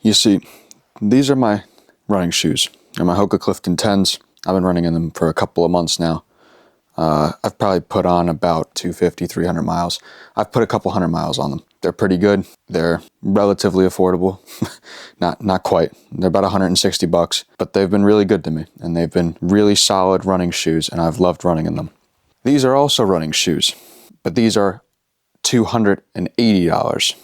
You see, these are my running shoes. They're my Hoka Clifton 10s. I've been running in them for a couple of months now. I've probably put on about 250, 300 miles. I've put a couple hundred miles on them. They're pretty good. They're relatively affordable. Not quite. They're about 160 bucks, but they've been really good to me, and they've been really solid running shoes, and I've loved running in them. These are also running shoes, but these are $280.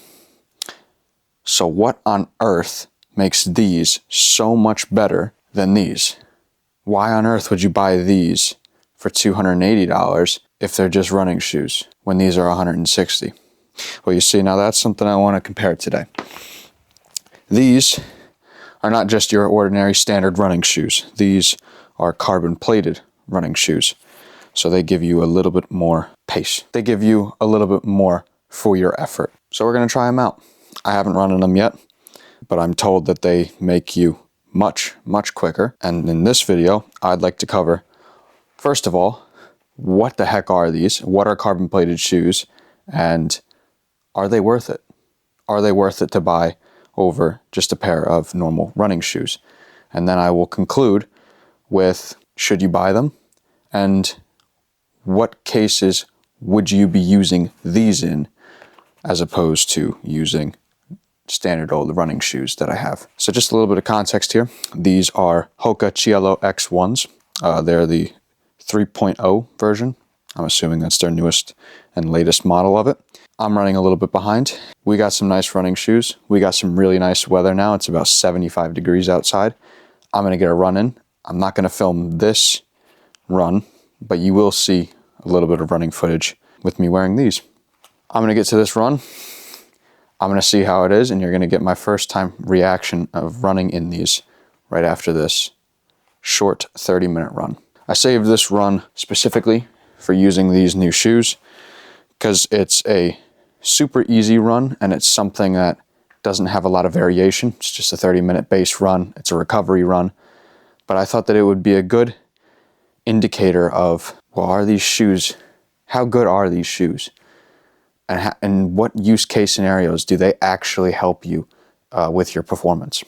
So what on earth makes these so much better than these? Why on earth would you buy these for $280 if they're just running shoes when these are $160? Well, you see, now that's something I want to compare today. These are not just your ordinary standard running shoes. These are carbon plated running shoes. So they give you a little bit more pace. They give you a little bit more for your effort. So we're going to try them out. I haven't run in them yet, but I'm told that they make you much, much quicker. And in this video, I'd like to cover, first of all, what the heck are these? What are carbon plated shoes? And are they worth it? Are they worth it to buy over just a pair of normal running shoes? And then I will conclude with, should you buy them? And what cases would you be using these in as opposed to using standard old running shoes that I have? So just a little bit of context here. These are Hoka Cielo X1s. They're the 3.0 version. I'm assuming that's their newest and latest model of it. I'm running a little bit behind. We got some nice running shoes. We got some really nice weather now. It's about 75 degrees outside. I'm going to get a run in. I'm not going to film this run, but you will see a little bit of running footage with me wearing these. I'm going to get to this run. I'm going to see how it is, and you're going to get my first time reaction of running in these right after this short 30-minute run. I saved this run specifically for using these new shoes because it's a super easy run, and it's something that doesn't have a lot of variation. It's just a 30-minute base run. It's a recovery run. But I thought that it would be a good indicator of, well, are these shoes, how good are these shoes? And what use case scenarios do they actually help you with your performance?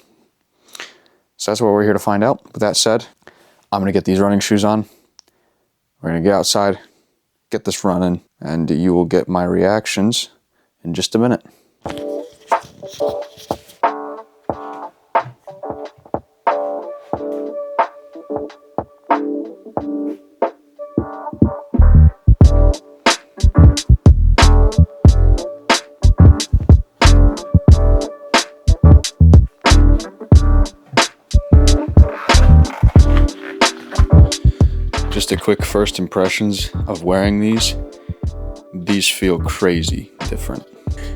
So that's what we're here to find out. With that said, I'm going to get these running shoes on. We're going to get outside, get this running, and you will get my reactions in just a minute. Just a quick first impressions of wearing these. These feel crazy different.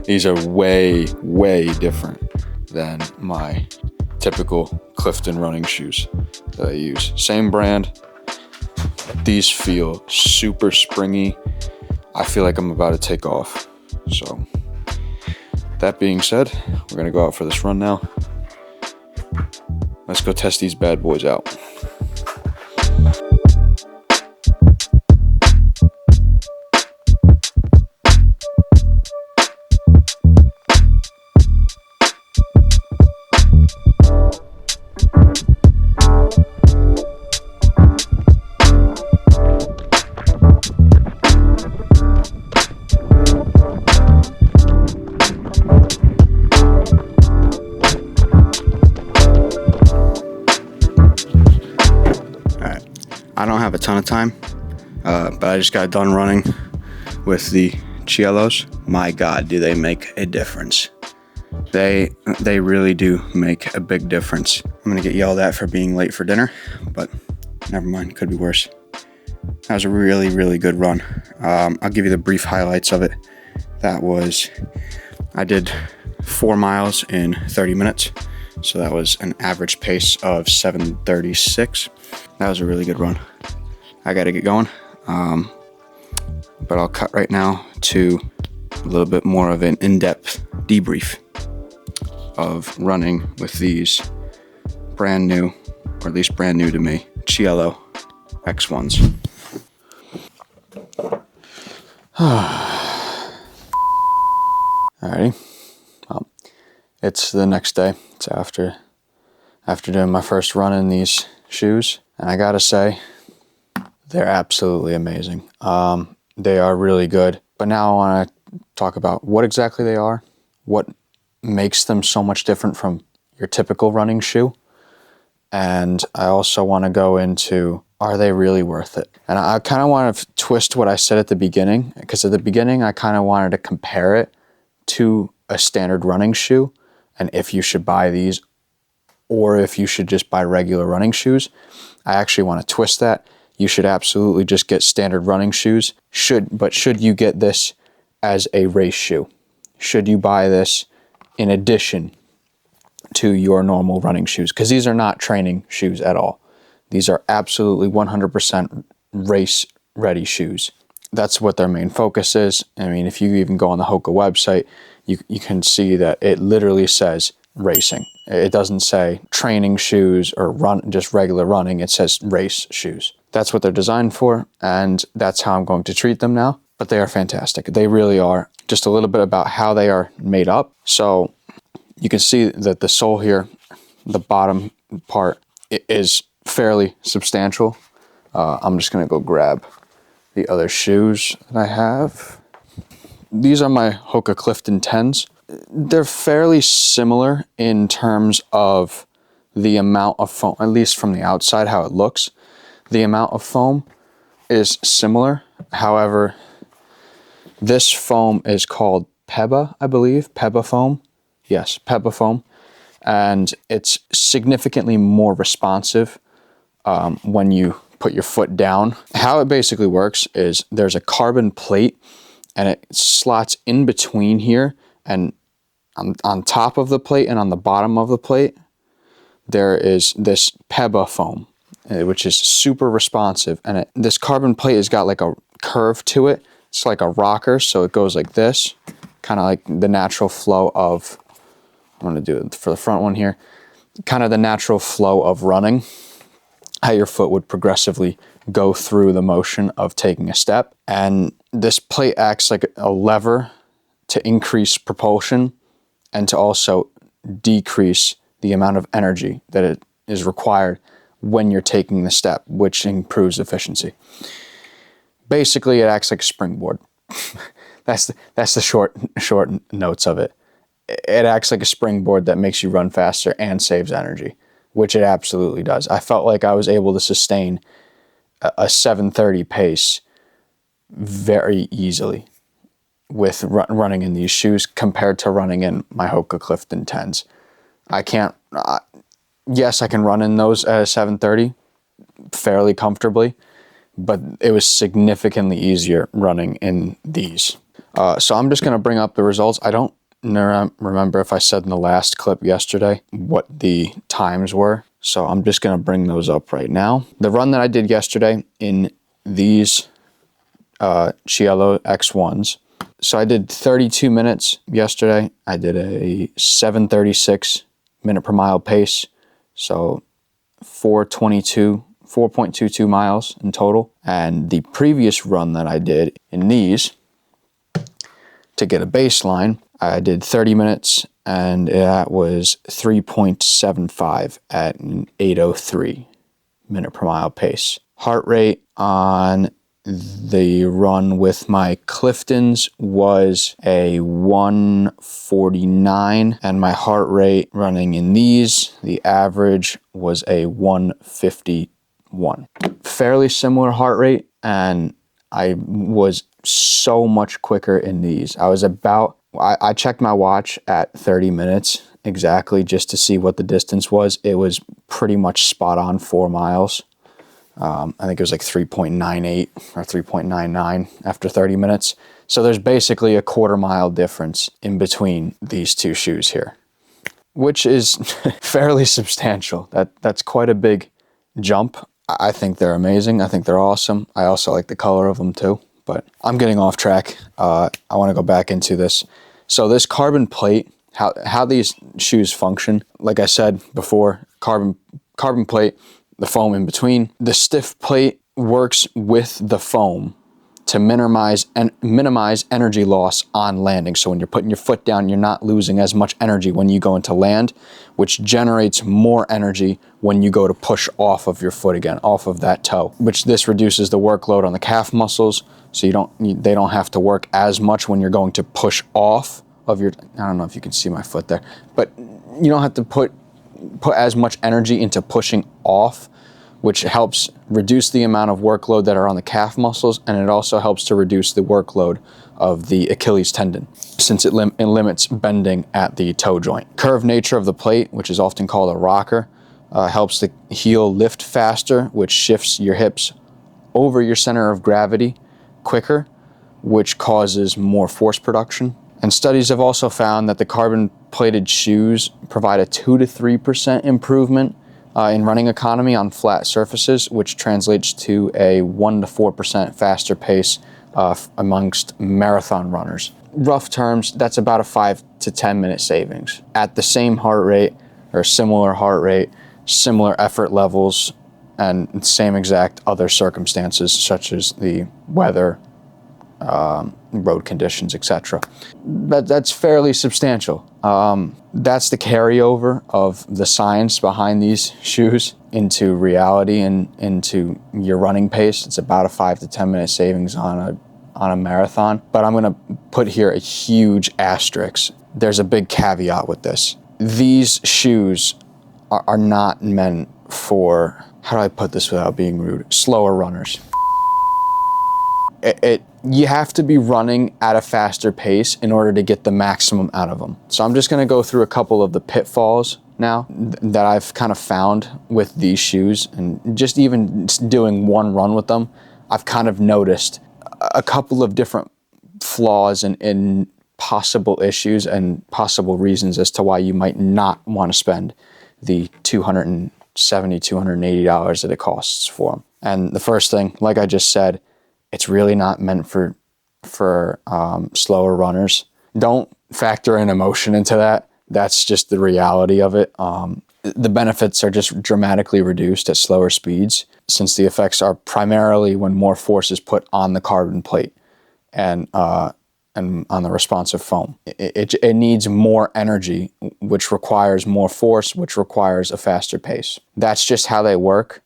These are way, way different than my typical Clifton running shoes that I use. Same brand. These feel super springy. I feel like I'm about to take off. So that being said, we're gonna go out for this run now. Let's go test these bad boys out. I don't have a ton of time, but I just got done running with the Cielos. My God, do they make a difference. They really do make a big difference. I'm gonna get yelled at for being late for dinner, but never mind, could be worse. That was a really, really good run. I'll give you the brief highlights of it. I did 4 miles in 30 minutes. So that was an average pace of 7:36. That was a really good run. I gotta get going. But I'll cut right now to a little bit more of an in-depth debrief of running with these brand new, or at least brand new to me, Cielo X1s. Alrighty. Well, It's the next day. It's after doing my first run in these shoes. And I gotta say, they're absolutely amazing. They are really good. But now I want to talk about what exactly they are, what makes them so much different from your typical running shoe. And I also want to go into, are they really worth it? And I kind of want to twist what I said at the beginning, because at the beginning I kind of wanted to compare it to a standard running shoe and if you should buy these or if you should just buy regular running shoes. I actually want to twist that. You should absolutely just get standard running shoes. But should you get this as a race shoe? Should you buy this in addition to your normal running shoes? Because these are not training shoes at all. These are absolutely 100% race ready shoes. That's what their main focus is. I mean, if you even go on the Hoka website, you can see that it literally says racing. It doesn't say training shoes or just regular running. It says race shoes. That's what they're designed for, and that's how I'm going to treat them now. But they are fantastic. They really are. Just a little bit about how they are made up. So you can see that the sole here, the bottom part, is fairly substantial. I'm just going to go grab the other shoes that I have. These are my Hoka Clifton 10s. They're fairly similar in terms of the amount of foam, at least from the outside, how it looks. The amount of foam is similar. However, this foam is called Peba, I believe. Peba foam. Yes, Peba foam. And it's significantly more responsive when you put your foot down. How it basically works is there's a carbon plate and it slots in between here, and on top of the plate and on the bottom of the plate, there is this Peba foam, which is super responsive. And this carbon plate has got like a curve to it. It's like a rocker, so it goes like this, kind of like the natural flow of, I'm going to do it for the front one here, kind of the natural flow of running, how your foot would progressively go through the motion of taking a step. And this plate acts like a lever to increase propulsion and to also decrease the amount of energy that it is required when you're taking the step, which improves efficiency. Basically, it acts like a springboard. That's the short notes of it. It acts like a springboard that makes you run faster and saves energy, which it absolutely does. I felt like I was able to sustain a 7:30 pace very easily with running in these shoes compared to running in my Hoka Clifton 10s. Yes, I can run in those at a 7:30 fairly comfortably, but it was significantly easier running in these. So I'm just going to bring up the results. I don't remember if I said in the last clip yesterday what the times were, so I'm just going to bring those up right now. The run that I did yesterday in these Cielo X1s, so I did 32 minutes yesterday. I did a 7:36 minute per mile pace, so 4.22 miles in total. And the previous run that I did in these, to get a baseline, I did 30 minutes and that was 3.75 at an 8:03 minute per mile pace. Heart rate on the run with my Cliftons was a 149, and my heart rate running in these, the average was a 151. Fairly similar heart rate, and I was so much quicker in these. I checked my watch at 30 minutes exactly just to see what the distance was. It was pretty much spot on 4 miles. I think it was like 3.98 or 3.99 after 30 minutes. So there's basically a quarter-mile difference in between these two shoes here, which is fairly substantial. That's quite a big jump. I think they're amazing. I think they're awesome. I also like the color of them too, but I'm getting off track. I want to go back into this. So this carbon plate, how these shoes function, like I said before, carbon plate, the foam in between. The stiff plate works with the foam to minimize energy loss on landing. So when you're putting your foot down, you're not losing as much energy when you go into land, which generates more energy when you go to push off of your foot again, off of that toe, which this reduces the workload on the calf muscles. So they don't have to work as much when you're going to push off of your, I don't know if you can see my foot there, but you don't have to put as much energy into pushing off, which helps reduce the amount of workload that are on the calf muscles, and it also helps to reduce the workload of the Achilles tendon, since it limits bending at the toe joint. Curved nature of the plate, which is often called a rocker, helps the heel lift faster, which shifts your hips over your center of gravity quicker, which causes more force production. And studies have also found that the carbon-plated shoes provide a 2 to 3% improvement in running economy on flat surfaces, which translates to a 1 to 4% faster pace amongst marathon runners. Rough terms, that's about a 5 to 10 minute savings. At the same heart rate, or similar heart rate, similar effort levels, and same exact other circumstances such as the weather, road conditions, etc. That's fairly substantial. That's the carryover of the science behind these shoes into reality and into your running pace. It's about a 5 to 10 minute savings on a marathon. But I'm gonna put here a huge asterisk. There's a big caveat with this. These shoes are not meant for, how do I put this without being rude, slower runners. You have to be running at a faster pace in order to get the maximum out of them. So I'm just gonna go through a couple of the pitfalls now that I've kind of found with these shoes, and just even doing one run with them, I've kind of noticed a couple of different flaws and possible issues and possible reasons as to why you might not want to spend the $270, $280 that it costs for them. And the first thing, like I just said, it's really not meant for slower runners. Don't factor in emotion into that. That's just the reality of it. The benefits are just dramatically reduced at slower speeds, since the effects are primarily when more force is put on the carbon plate and on the responsive foam. It needs more energy, which requires more force, which requires a faster pace. That's just how they work.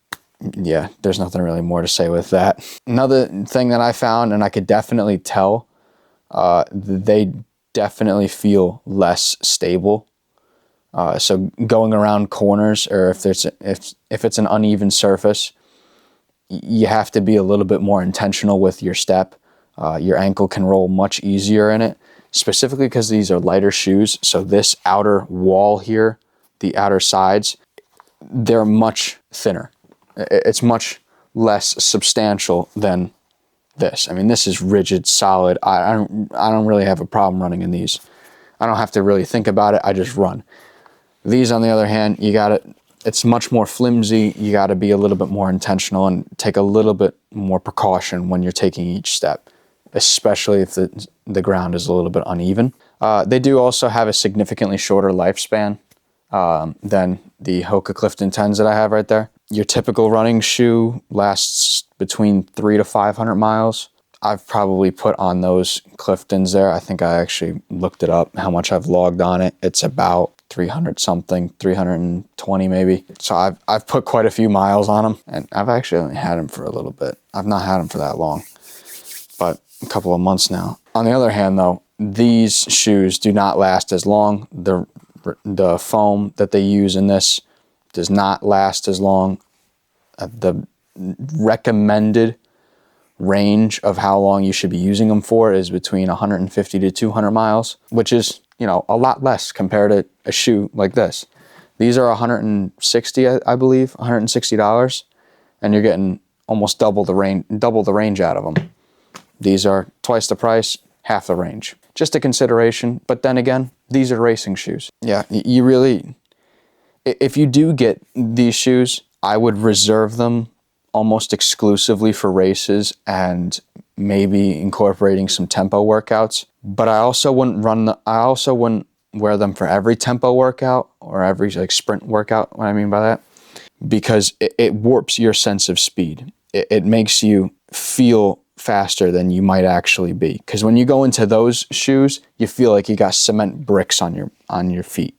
Yeah, there's nothing really more to say with that. Another thing that I found, and I could definitely tell, they definitely feel less stable. So going around corners, or if it's an uneven surface, you have to be a little bit more intentional with your step. Your ankle can roll much easier in it, specifically because these are lighter shoes. So this outer wall here, the outer sides, they're much thinner. It's much less substantial than this. I mean, this is rigid, solid. I don't really have a problem running in these. I don't have to really think about it. I just run. These, on the other hand, it's much more flimsy. You got to be a little bit more intentional and take a little bit more precaution when you're taking each step, especially if the ground is a little bit uneven. They do also have a significantly shorter lifespan than the Hoka Clifton 10s that I have right there. Your typical running shoe lasts between 300 to 500 miles. I've probably put on those Cliftons there. I think I actually looked it up, how much I've logged on it. It's about 300 something, 320 maybe. So I've put quite a few miles on them, and I've actually only had them for a little bit. I've not had them for that long, but a couple of months now. On the other hand though, these shoes do not last as long. The foam that they use in this does not last as long. The recommended range of how long you should be using them for is between 150 to 200 miles, which is, a lot less compared to a shoe like this. These are 160, I believe, $160, and you're getting almost double the range out of them. These are twice the price, half the range. Just a consideration, but then again, these are racing shoes. Yeah, you really, if you do get these shoes, I would reserve them almost exclusively for races and maybe incorporating some tempo workouts. But I also wouldn't wear them for every tempo workout or every sprint workout, what I mean by that, because it warps your sense of speed. It makes you feel faster than you might actually be. Because when you go into those shoes, you feel like you got cement bricks on your feet.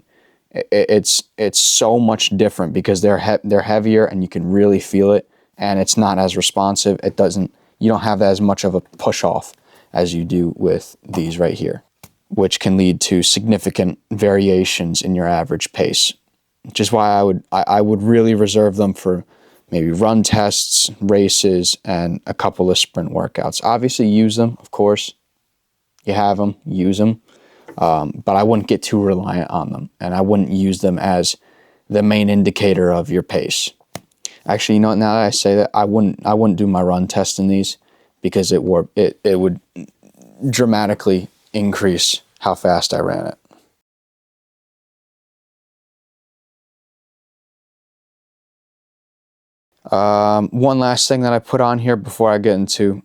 It's so much different because they're heavier and you can really feel it, and it's not as responsive. You don't have as much of a push off as you do with these right here, which can lead to significant variations in your average pace. Which is why I would really reserve them for maybe run tests, races, and a couple of sprint workouts. Obviously use them, of course. You have them, use them. But I wouldn't get too reliant on them, and I wouldn't use them as the main indicator of your pace. Actually, you know what, now that I say that, I wouldn't do my run test in these, because it would dramatically increase how fast I ran it. One last thing that I put on here before I get into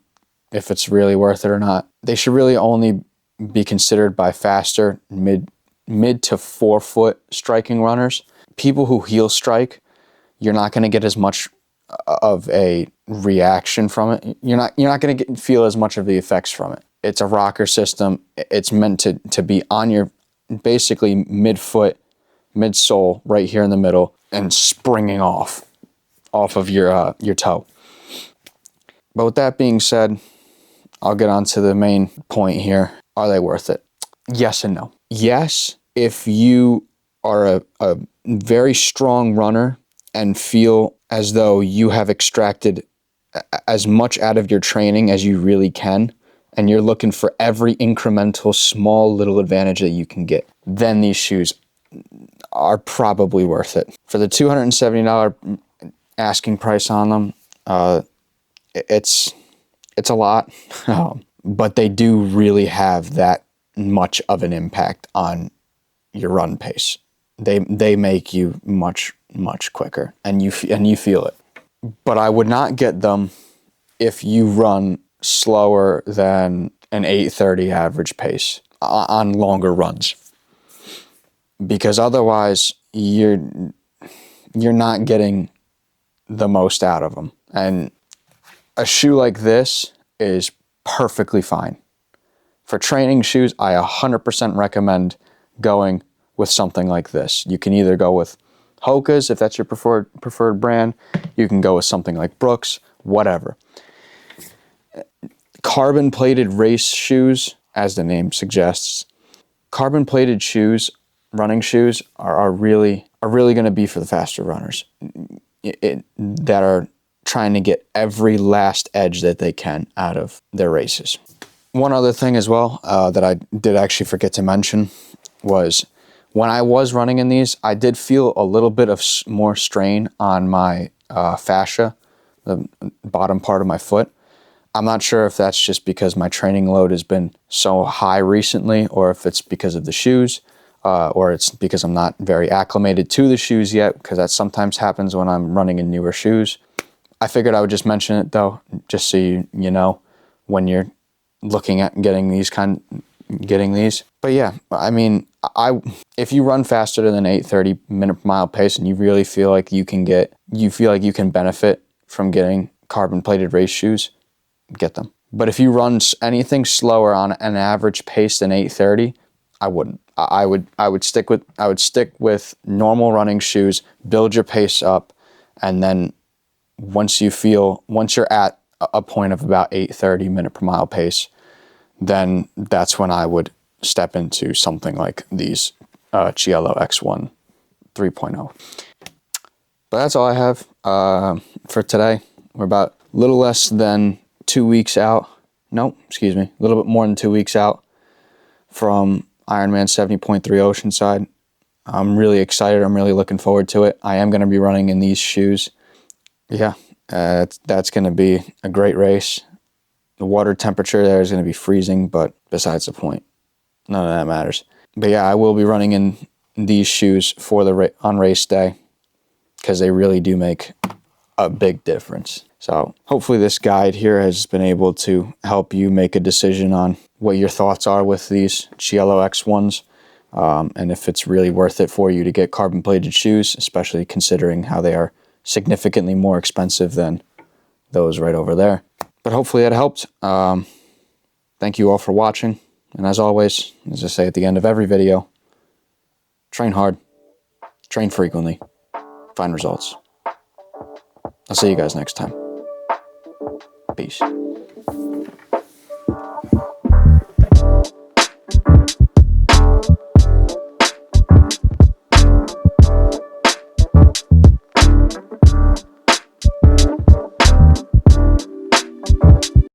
if it's really worth it or not. They should really only be considered by faster mid to forefoot striking runners. People who heel strike, you're not going to get as much of a reaction from it. You're not going to feel as much of the effects from it. It's a rocker system. It's meant to be on your basically midfoot, midsole, right here in the middle, and springing off of your toe. But with that being said, I'll get on to the main point here. Are they worth it? Yes and no. Yes, if you are a very strong runner and feel as though you have extracted as much out of your training as you really can, and you're looking for every incremental small little advantage that you can get, then these shoes are probably worth it. For the $270 asking price on them, it's a lot, but they do really have that much of an impact on your run pace. They make you much quicker, and you feel it. But I would not get them if you run slower than an 8:30 average pace on longer runs, because otherwise you're not getting the most out of them. And a shoe like this is perfectly fine. For training shoes, I 100% recommend going with something like this. You can either go with Hoka's if that's your preferred brand. You can go with something like Brooks, whatever. Carbon-plated race shoes, as the name suggests, carbon-plated shoes, running shoes, are really going to be for the faster runners that are trying to get every last edge that they can out of their races. One other thing as well that I did actually forget to mention was when I was running in these, I did feel a little bit of more strain on my fascia, the bottom part of my foot. I'm not sure if that's just because my training load has been so high recently, or if it's because of the shoes, or it's because I'm not very acclimated to the shoes yet, because that sometimes happens when I'm running in newer shoes. I figured I would just mention it though, just so you know when you're looking at getting these. But yeah, I mean, if you run faster than 8:30 minute per mile pace and you really feel like you can benefit from getting carbon plated race shoes, get them. But if you run anything slower on an average pace than 8:30, I wouldn't. I would stick with normal running shoes, build your pace up, and then once you're at a point of about 8:30 minute per mile pace, then that's when I would step into something like these Cielo X1 3.0. But that's all I have for today. We're about a little less than 2 weeks out. No, excuse me, a little bit more than 2 weeks out from Ironman 70.3 Oceanside. I'm really excited. I'm really looking forward to it. I am going to be running in these shoes. Yeah, that's going to be a great race. The water temperature there is going to be freezing, but besides the point, none of that matters. But yeah, I will be running in these shoes for on race day, because they really do make a big difference. So hopefully this guide here has been able to help you make a decision on what your thoughts are with these Cielo X1s, and if it's really worth it for you to get carbon plated shoes, especially considering how they are significantly more expensive than those right over there. But hopefully that helped. Thank you all for watching. And as always, as I say at the end of every video, train hard, train frequently, find results. I'll see you guys next time. Peace.